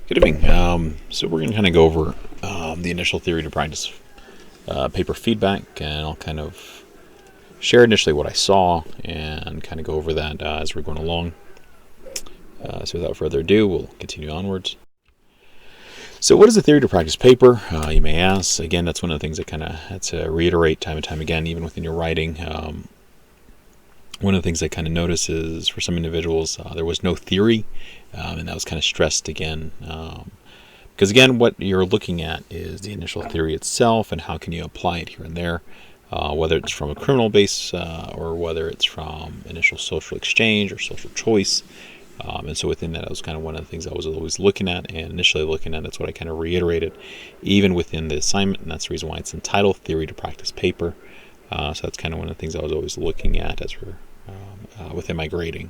Good evening. So we're going to kind of go over the initial theory to practice paper feedback, and I'll kind of share initially what I saw and kind of go over that as we're going along. So without further ado, we'll continue onwards. So what is the theory to practice paper? You may ask. Again, that's one of the things I kind of had to reiterate time and time again, even within your writing. One of the things I kind of noticed is for some individuals, there was no theory, and that was kind of stressed again. Because again, what you're looking at is the initial theory itself and how can you apply it here and there, whether it's from a criminal base or whether it's from initial social exchange or social choice. And so within that, it was kind of one of the things I was always looking at and initially looking at. That's what I kind of reiterated even within the assignment, and that's the reason why it's entitled Theory to Practice Paper. So that's kind of one of the things I was always looking at as we're within my grading.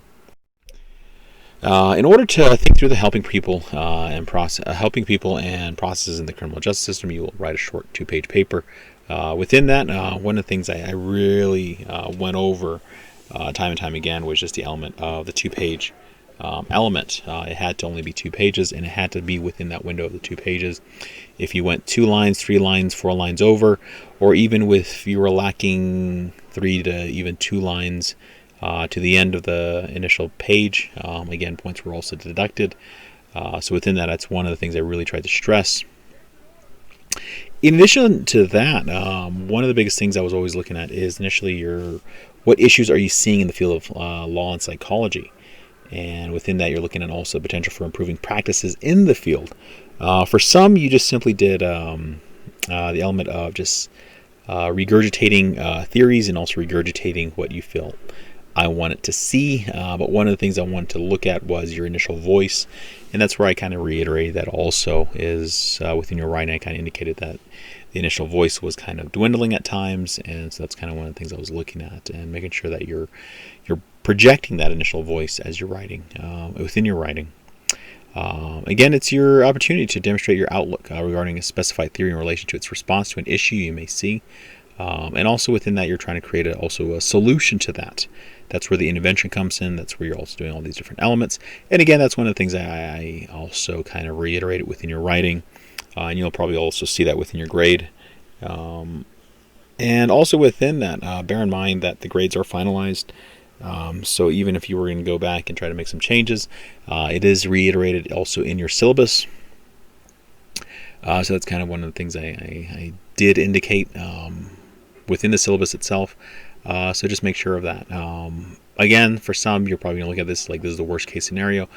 In order to think through the helping people and processes in the criminal justice system, you will write a short 2-page paper. Within that, one of the things I really went over time and time again was just the element of the 2-page element. It had to only be 2 pages, and it had to be within that window of the 2 pages. If you went 2 lines, 3 lines, 4 lines over, or even if you were lacking 3 to even 2 lines to the end of the initial page, again, points were also deducted. So within that, that's one of the things I really tried to stress. In addition to that, one of the biggest things I was always looking at is initially what issues are you seeing in the field of law and psychology? And within that, you're looking at also potential for improving practices in the field. For some, you just simply did the element of just regurgitating theories and also regurgitating what you feel I wanted to see. But one of the things I wanted to look at was your initial voice. And that's where I kind of reiterated that also is within your writing, I kind of indicated that the initial voice was kind of dwindling at times. And so that's kind of one of the things I was looking at and making sure that you're projecting that initial voice as you're writing, within your writing. Again, it's your opportunity to demonstrate your outlook regarding a specified theory in relation to its response to an issue you may see. And also within that, you're trying to create also a solution to that. That's where the intervention comes in. That's where you're also doing all these different elements. And again, that's one of the things I also kind of reiterated within your writing. And you'll probably also see that within your grade. And also within that, bear in mind that the grades are finalized. So even if you were going to go back and try to make some changes, it is reiterated also in your syllabus. So that's kind of one of the things I did indicate within the syllabus itself. So just make sure of that. Again, for some, you're probably going to look at this like this is the worst case scenario,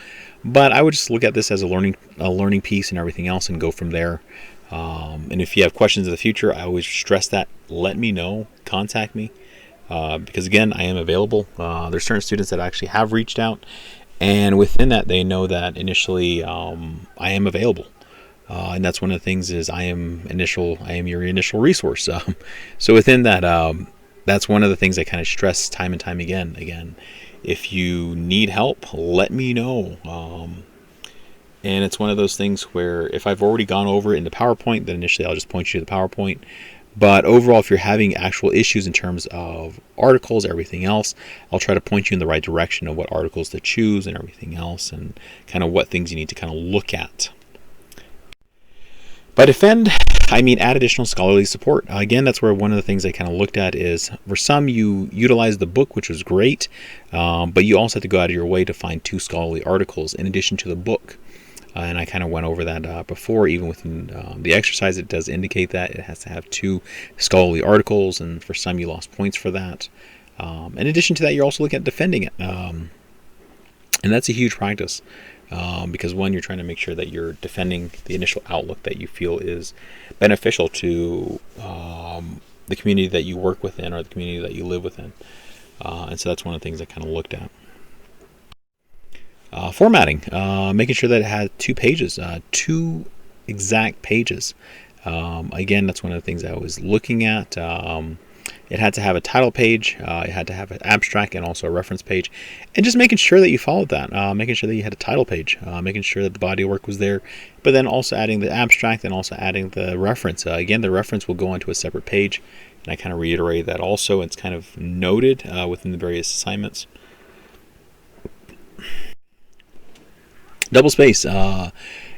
but I would just look at this as a learning piece and everything else and go from there. And if you have questions in the future, I always stress that. Let me know. Contact me. Because again, I am available. There's certain students that actually have reached out, and within that, they know that initially I am available. And that's one of the things is I am your initial resource. So within that, that's one of the things I kind of stress time and time again. Again, if you need help, let me know. And it's one of those things where if I've already gone over it in the PowerPoint, then initially I'll just point you to the PowerPoint. But overall, if you're having actual issues in terms of articles, everything else, I'll try to point you in the right direction of what articles to choose and everything else and kind of what things you need to kind of look at. By defend, I mean add additional scholarly support. Again, that's where one of the things I kind of looked at is for some you utilize the book, which was great, but you also have to go out of your way to find 2 scholarly articles in addition to the book. And I kind of went over that before, even within the exercise, it does indicate that it has to have 2 scholarly articles, and for some you lost points for that. In addition to that, you're also looking at defending it. And that's a huge practice because one, you're trying to make sure that you're defending the initial outlook that you feel is beneficial to the community that you work within or the community that you live within. And so that's one of the things I kind of looked at. Formatting, making sure that it had 2 pages, 2 exact pages. Again, that's one of the things I was looking at. It had to have a title page, it had to have an abstract and also a reference page, and just making sure that you followed that, making sure that you had a title page, making sure that the body of work was there, but then also adding the abstract and also adding the reference. Again, the reference will go onto a separate page, and I kind of reiterate that also. It's kind of noted within the various assignments. Double space.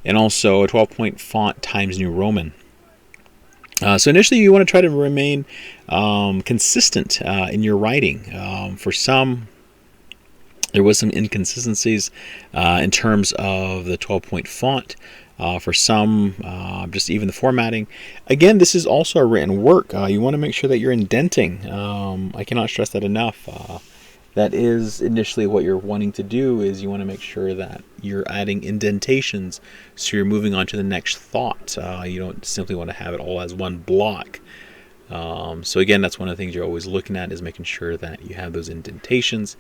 and also a 12-point font Times New Roman. So initially you want to try to remain consistent in your writing. For some, there was some inconsistencies in terms of the 12-point font. For some, just even the formatting. Again, this is also a written work. You want to make sure that you're indenting. I cannot stress that enough. That is initially what you're wanting to do, is you want to make sure that you're adding indentations so you're moving on to the next thought. You don't simply want to have it all as one block. So again, that's one of the things you're always looking at, is making sure that you have those indentations.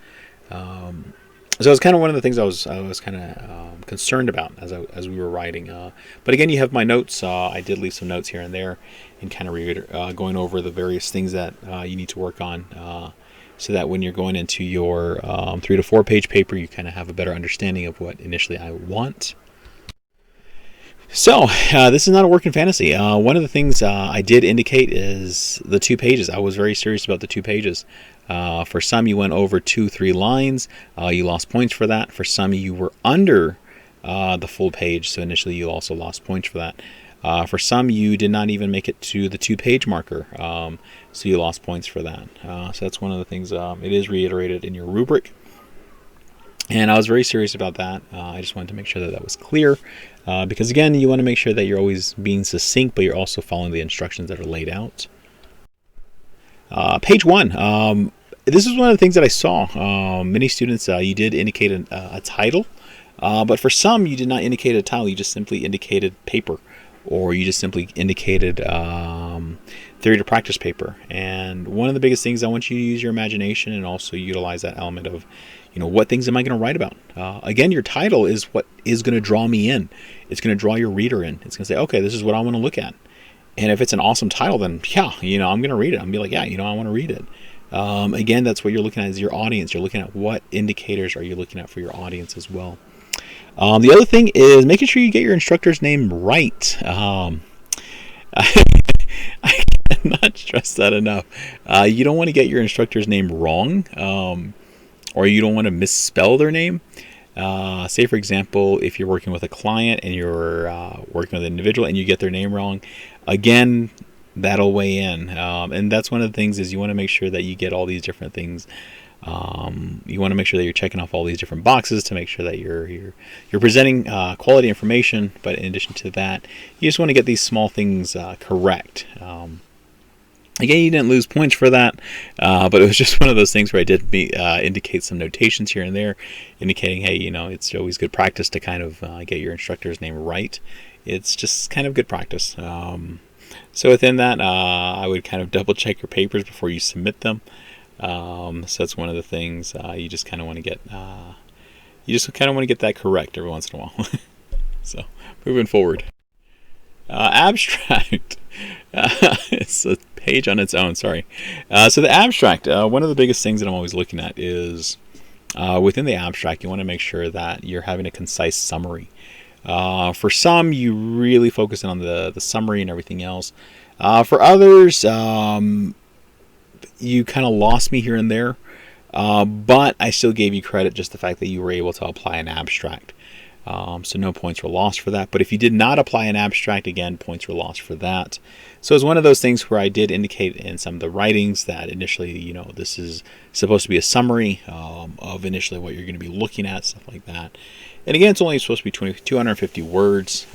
So it's kind of one of the things I was kind of concerned about as we were writing. But again, you have my notes. I did leave some notes here and there, and kind of going over the various things that you need to work on, so that when you're going into your 3 to 4 page paper, you kind of have a better understanding of what initially I want. So this is not a work in fantasy. One of the things I did indicate is the 2 pages. I was very serious about the 2 pages. For some, you went over 2-3 lines. You lost points for that. For some, you were under the full page, so initially you also lost points for that. For some, you did not even make it to the 2-page marker, so you lost points for that. So that's one of the things. It is reiterated in your rubric, and I was very serious about that. I just wanted to make sure that that was clear, because again, you want to make sure that you're always being succinct, but you're also following the instructions that are laid out. Page 1. This is one of the things that I saw. Many students, you did indicate a title, but for some, you did not indicate a title. You just simply indicated paper, or you just simply indicated theory to practice paper. And one of the biggest things, I want you to use your imagination and also utilize that element of, what things am I going to write about? Again, your title is what is going to draw me in. It's going to draw your reader in. It's going to say, okay, this is what I want to look at. And if it's an awesome title, then yeah, I'm going to read it. I'm going to be like, yeah, I want to read it. Again, that's what you're looking at, is your audience. You're looking at what indicators are you looking at for your audience as well. The other thing is making sure you get your instructor's name right. I cannot stress that enough. You don't want to get your instructor's name wrong, or you don't want to misspell their name. Say, for example, if you're working with a client and you're working with an individual and you get their name wrong, again, that'll weigh in. And that's one of the things, is you want to make sure that you get all these different things. You want to make sure that you're checking off all these different boxes to make sure that you're presenting quality information. But in addition to that, you just want to get these small things correct. Again, you didn't lose points for that, but it was just one of those things where I did indicate some notations here and there, indicating, hey, it's always good practice to kind of get your instructor's name right. It's just kind of good practice. So within that, I would kind of double check your papers before you submit them. So that's one of the things you just kind of want to get. You just kind of want to get that correct every once in a while. So moving forward, abstract. It's a page on its own. Sorry. So the abstract. One of the biggest things that I'm always looking at is within the abstract, you want to make sure that you're having a concise summary. For some, you really focus on the summary and everything else. For others, you kind of lost me here and there, but I still gave you credit, just the fact that you were able to apply an abstract. So no points were lost for that. But if you did not apply an abstract, again, points were lost for that. So it's one of those things where I did indicate in some of the writings that initially, this is supposed to be a summary of initially what you're going to be looking at, stuff like that. And again, it's only supposed to be 250 words.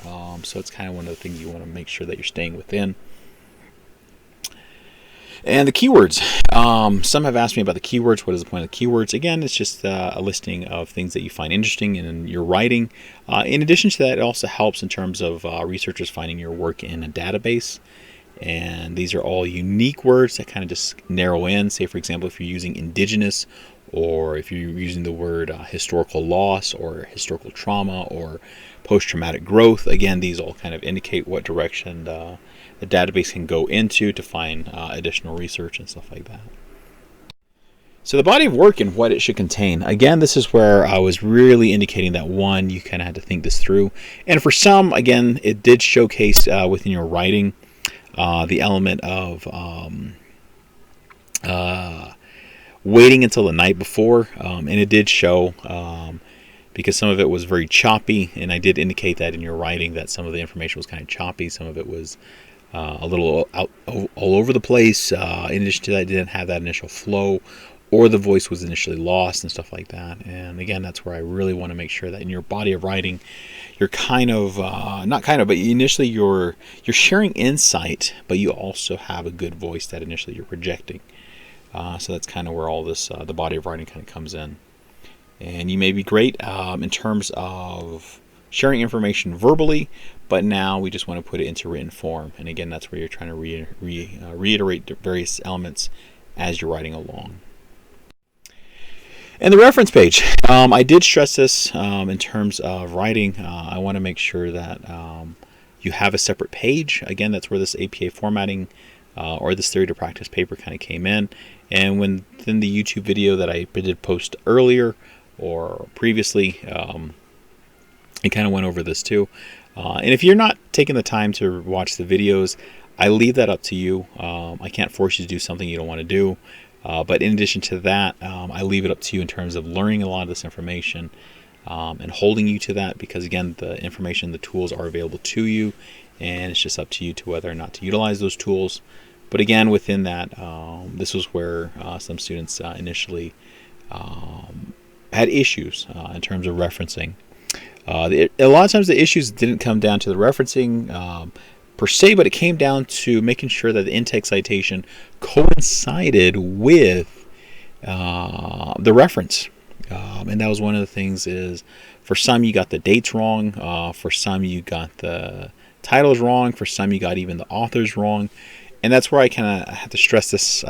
So it's kind of one of the things you want to make sure that you're staying within. And the keywords. Some have asked me about the keywords. What is the point of the keywords? Again, it's just a listing of things that you find interesting in your writing. In addition to that, it also helps in terms of researchers finding your work in a database. And these are all unique words that kind of just narrow in. Say, for example, if you're using indigenous, or if you're using the word historical loss, or historical trauma, or post-traumatic growth. Again, these all kind of indicate what direction the database can go into to find additional research and stuff like that. So the body of work and what it should contain. Again, this is where I was really indicating that, one, you kind of had to think this through. And for some, again, it did showcase within your writing the element of waiting until the night before. And it did show because some of it was very choppy, and I did indicate that in your writing that some of the information was kind of choppy, some of it was a little all over the place. In addition to that, I didn't have that initial flow, or the voice was initially lost and stuff like that. And again, that's where I really want to make sure that in your body of writing, you're kind of but initially you're sharing insight, but you also have a good voice that initially you're projecting. So that's kind of where all this the body of writing kind of comes in. And you may be great in terms of sharing information verbally, but now we just want to put it into written form. And again, that's where you're trying to reiterate various elements as you're writing along. And the reference page, I did stress this in terms of writing. I want to make sure that you have a separate page. Again, that's where this APA formatting or this theory to practice paper kind of came in. And within the YouTube video that I did post earlier or previously, I kind of went over this too. And if you're not taking the time to watch the videos, I leave that up to you. I can't force you to do something you don't want to do. But in addition to that, I leave it up to you in terms of learning a lot of this information and holding you to that, because again, the information, the tools are available to you, and it's just up to you to whether or not to utilize those tools. But again, within that, this was where some students initially had issues in terms of referencing. A lot of times the issues didn't come down to the referencing per se, but it came down to making sure that the in-text citation coincided with the reference. And that was one of the things is, for some you got the dates wrong, for some you got the titles wrong, for some you got even the authors wrong. And that's where I kind of had to stress this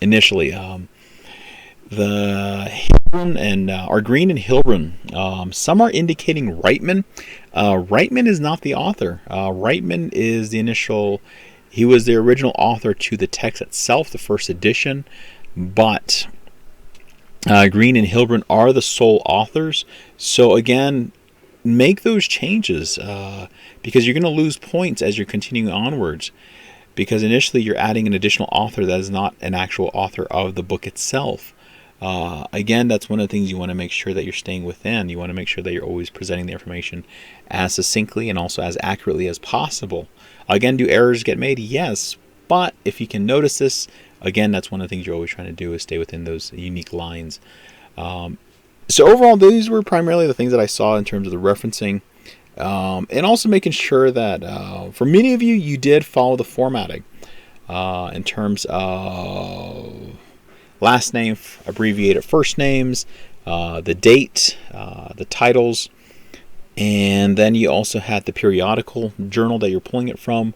initially. The Hilbrun and Green and Hilbrun, some are indicating Reitman. Reitman is not the author. Reitman is the initial, he was the original author to the text itself, the first edition, but Green and Hilbrun are the sole authors. So again, make those changes because you're going to lose points as you're continuing onwards, because initially you're adding an additional author that is not an actual author of the book itself. Again, that's one of the things you want to make sure that you're staying within. You want to make sure that you're always presenting the information as succinctly and also as accurately as possible. Again, do errors get made? Yes, but if you can notice this, again, that's one of the things you're always trying to do, is stay within those unique lines. So overall, these were primarily the things that I saw in terms of the referencing, and also making sure that for many of you, you did follow the formatting in terms of last name, abbreviated first names, the date, the titles, and then you also had the periodical journal that you're pulling it from.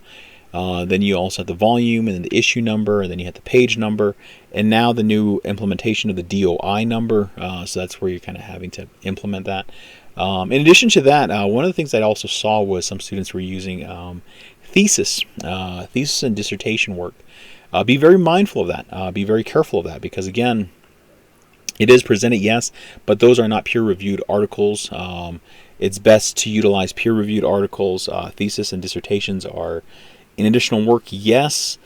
Then you also have the volume and then the issue number, and then you have the page number, and now the new implementation of the DOI number. So that's where you're kind of having to implement that. In addition to that, one of the things I also saw was some students were using thesis and dissertation work. Be very mindful of that. Be very careful of that, because again, it is presented, yes, but those are not peer-reviewed articles. It's best to utilize peer-reviewed articles. Thesis and dissertations are an additional work, yes,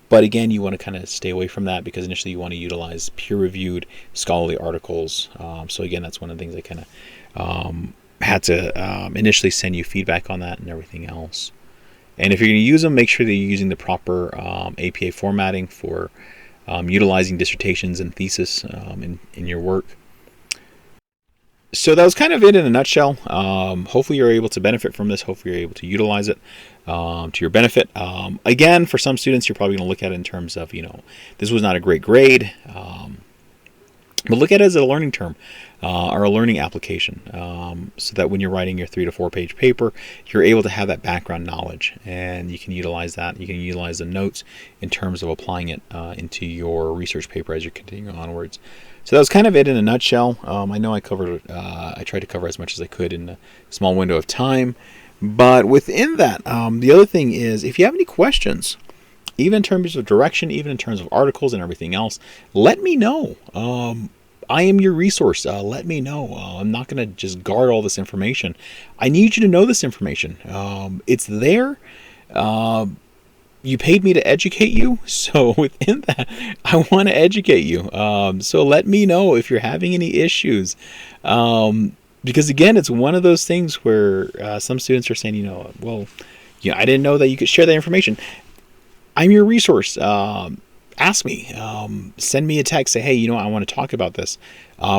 but again, you want to kind of stay away from that, because initially you want to utilize peer-reviewed scholarly articles. So again, that's one of the things I kind of had to initially send you feedback on that and everything else. And if you're going to use them, make sure that you're using the proper APA formatting for utilizing dissertations and thesis in your work. So that was kind of it in a nutshell. Hopefully you're able to benefit from this. Hopefully you're able to utilize it to your benefit. Again, for some students, you're probably going to look at it in terms of, this was not a great grade. But look at it as a learning term or a learning application, so that when you're writing your 3 to 4 page paper, you're able to have that background knowledge, and you can utilize that. You can utilize the notes in terms of applying it into your research paper as you're continuing onwards. So that was kind of it in a nutshell. I know I tried to cover as much as I could in a small window of time, but within that, the other thing is, if you have any questions, even in terms of direction, even in terms of articles and everything else, let me know. I am your resource. Let me know. I'm not going to just guard all this information. I need you to know this information. It's there. You paid me to educate you, so within that, I want to educate you. So let me know if you're having any issues. because again, it's one of those things where some students are saying, well, I didn't know that you could share that information. I'm your resource. Ask me. Send me a text. Say, hey, I want to talk about this.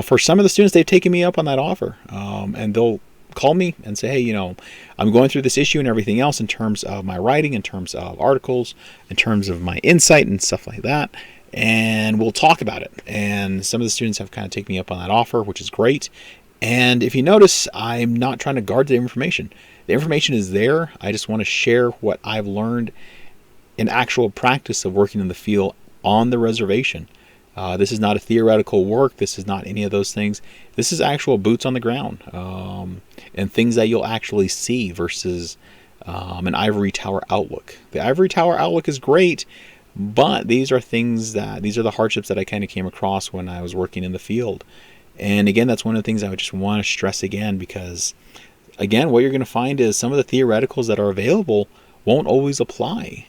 For some of the students, they've taken me up on that offer, and they'll call me and say, hey, I'm going through this issue and everything else in terms of my writing, in terms of articles, in terms of my insight and stuff like that. And we'll talk about it. And some of the students have kind of taken me up on that offer, which is great. And if you notice, I'm not trying to guard the information. The information is there. I just want to share what I've learned in actual practice of working in the field on the reservation. This is not a theoretical work. This is not any of those things. This is actual boots on the ground, and things that you'll actually see versus an ivory tower outlook. The ivory tower outlook is great, but these are the hardships that I kind of came across when I was working in the field. And again, that's one of the things I would just want to stress again, because again, what you're going to find is some of the theoreticals that are available won't always apply.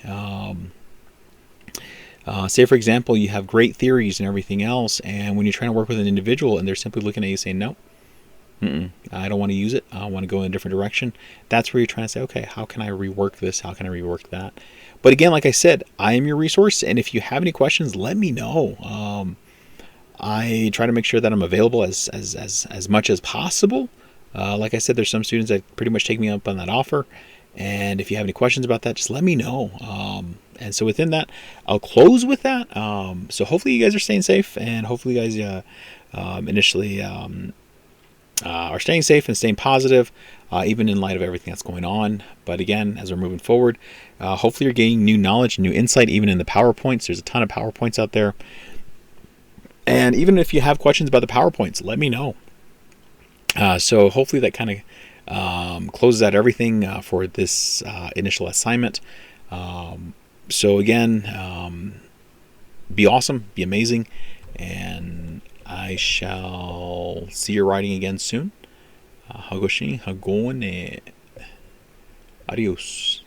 Say, for example, you have great theories and everything else, and when you're trying to work with an individual and they're simply looking at you saying, no, I don't want to use it, I want to go in a different direction, that's where you're trying to say, okay, how can I rework this? How can I rework that? But again, like I said, I am your resource, and if you have any questions, let me know. I try to make sure that I'm available as much as possible. Like I said, there's some students that pretty much take me up on that offer, and if you have any questions about that, just let me know. And so within that, I'll close with that. So hopefully you guys are staying safe, and hopefully you guys initially are staying safe and staying positive, even in light of everything that's going on. But again, as we're moving forward, hopefully you're gaining new knowledge, new insight, even in the PowerPoints. There's a ton of PowerPoints out there. And even if you have questions about the PowerPoints, let me know. So hopefully that kind of closes out everything for this initial assignment. So again, be awesome, be amazing, and I shall see your writing again soon. Hagoshin, hagone. Adios.